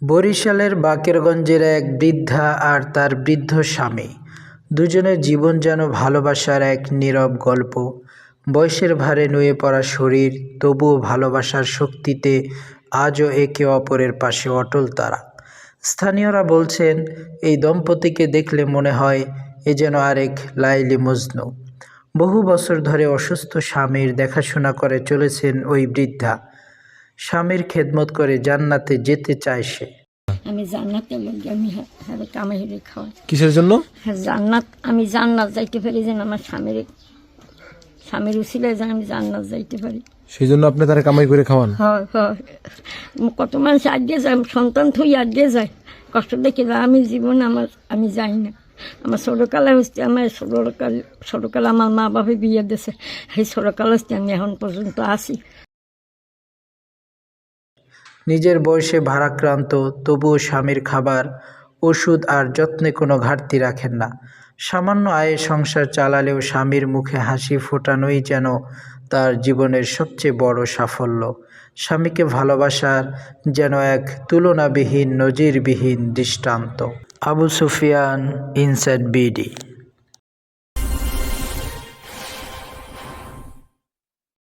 বরিশালের বাকেরগঞ্জের এক বৃদ্ধা আর তার বৃদ্ধ স্বামী, দুজনের জীবন যেন ভালোবাসার এক নীরব গল্প। বয়সের ভারে নুয়ে পড়া শরীর, তবুও ভালোবাসার শক্তিতে আজও একে অপরের পাশে অটল তারা। স্থানীয়রা বলছেন, এই দম্পতিকে দেখলে মনে হয় এ যেন আরেক লাইলি মজনু। বহু বছর ধরে অসুস্থ স্বামীর দেখাশোনা করে চলেছেন ওই বৃদ্ধা। স্বামীর খেদমত করে জান্নাতে যেতে চায় সে। আমি জান্নাতের লোক, আমি কামাই হলে খাওয়াই। কিসের জন্য? আমি জান্নাত যাইতে পারি, যেন আমার স্বামীর উসিলায় যেন আমি জান্নাত যাইতে পারি, সেই জন্য আপনি তারা কামাই করে খাওয়ান? হয় হয়। কত মানুষ আগিয়ে যায়, সন্তান থই আগিয়ে যায়, কষ্ট দেখে যায়। আমি জীবনে আমি যাই না। আমার ছোটকালে হচ্ছে, আমার ছোটকালে আমার মা বাবা বিয়ে দিয়েছে, সেই ছোটকালে হচ্ছে আমি এখন পর্যন্ত আছি। নিজের বয়সে ভারাক্রান্ত, তবুও স্বামীর খাবার, ওষুধ আর যত্নে কোনো ঘাটতি রাখেন না। সামান্য আয়ে সংসার চালালেও স্বামীর মুখে হাসি ফোটানোই যেন তার জীবনের সবচেয়ে বড় সাফল্য। স্বামীকে ভালোবাসার যেন এক তুলনাবিহীন, নজিরবিহীন দৃষ্টান্ত। Abu Sufiyan, inside BD.